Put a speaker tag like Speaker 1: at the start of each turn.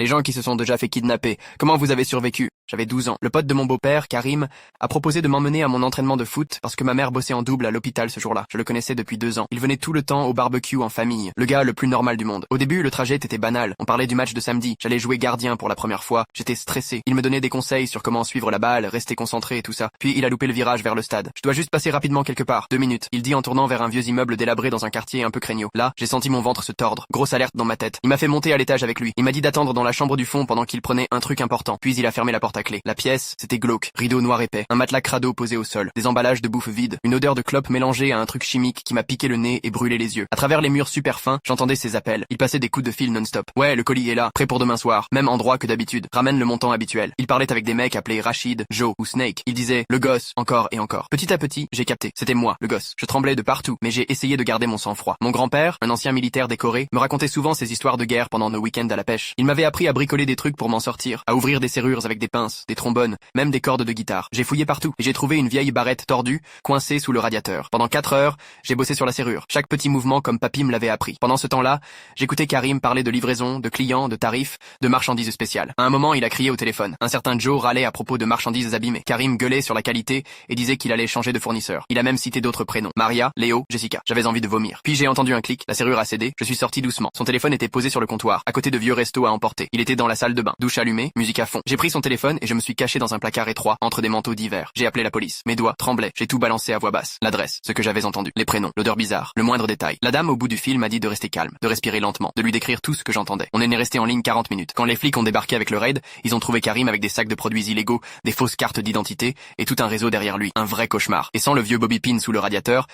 Speaker 1: Les gens qui se sont déjà fait kidnapper. Comment vous avez survécu? J'avais 12 ans. Le pote de mon beau-père, Karim, a proposé de m'emmener à mon entraînement de foot parce que ma mère bossait en double à l'hôpital ce jour-là. Je le connaissais depuis 2 ans. Il venait tout le temps au barbecue en famille. Le gars le plus normal du monde. Au début, le trajet était banal. On parlait du match de samedi. J'allais jouer gardien pour la première fois. J'étais stressé. Il me donnait des conseils sur comment suivre la balle, rester concentré et tout ça. Puis il a loupé le virage vers le stade. Je dois juste passer rapidement quelque part. 2 minutes. Il dit en tournant vers un vieux immeuble délabré dans un quartier un peu craignos. Là, j'ai senti mon ventre se tordre. Grosse alerte dans ma tête. Il m'a fait monter à l'étage avec lui. Il m'a dit d'attendre dans la chambre du fond pendant qu'il prenait un truc important. Puis il a fermé la porte à clé. La pièce, c'était glauque. Rideau noir épais. Un matelas crado posé au sol. Des emballages de bouffe vides. Une odeur de clope mélangée à un truc chimique qui m'a piqué le nez et brûlé les yeux. À travers les murs super fins, j'entendais ses appels. Il passait des coups de fil non-stop. Ouais, le colis est là, prêt pour demain soir. Même endroit que d'habitude. Ramène le montant habituel. Il parlait avec des mecs appelés Rachid, Joe ou Snake. Il disait le gosse, encore et encore. Petit à petit, j'ai capté. C'était moi, le gosse. Je tremblais de partout, mais j'ai essayé de garder mon sang-froid. Mon grand-père, un ancien militaire décoré, me racontait souvent ses histoires de guerre pendant nos week-ends à la pêche. Il m'avait appris à bricoler des trucs pour m'en sortir, à ouvrir des serrures avec des pinces, des trombones, même des cordes de guitare. J'ai fouillé partout et j'ai trouvé une vieille barrette tordue, coincée sous le radiateur. Pendant 4 heures, j'ai bossé sur la serrure. Chaque petit mouvement comme papy me l'avait appris. Pendant ce temps-là, j'écoutais Karim parler de livraison, de clients, de tarifs, de marchandises spéciales. À un moment, il a crié au téléphone. Un certain Joe râlait à propos de marchandises abîmées. Karim gueulait sur la qualité et disait qu'il allait changer de fournisseur. Il a même cité d'autres prénoms. Maria, Léo, Jessica. J'avais envie de vomir. Puis j'ai entendu un clic, la serrure a cédé, je suis sorti doucement. Son téléphone était posé sur le comptoir, à côté de vieux restos à emporter. Il était dans la salle de bain. Douche allumée, musique à fond. J'ai pris son téléphone et je me suis caché dans un placard étroit, entre des manteaux d'hiver. J'ai appelé la police. Mes doigts tremblaient. J'ai tout balancé à voix basse. L'adresse, ce que j'avais entendu, les prénoms, l'odeur bizarre, le moindre détail. La dame au bout du fil m'a dit de rester calme, de respirer lentement, de lui décrire tout ce que j'entendais. On est resté en ligne 40 minutes. Quand les flics ont débarqué avec le raid, ils ont trouvé Karim avec des sacs de produits illégaux, des fausses cartes d'identité et tout un réseau derrière lui. Un vrai cauchemar. Et sans le vieux Bobby Pin sous le radiateur,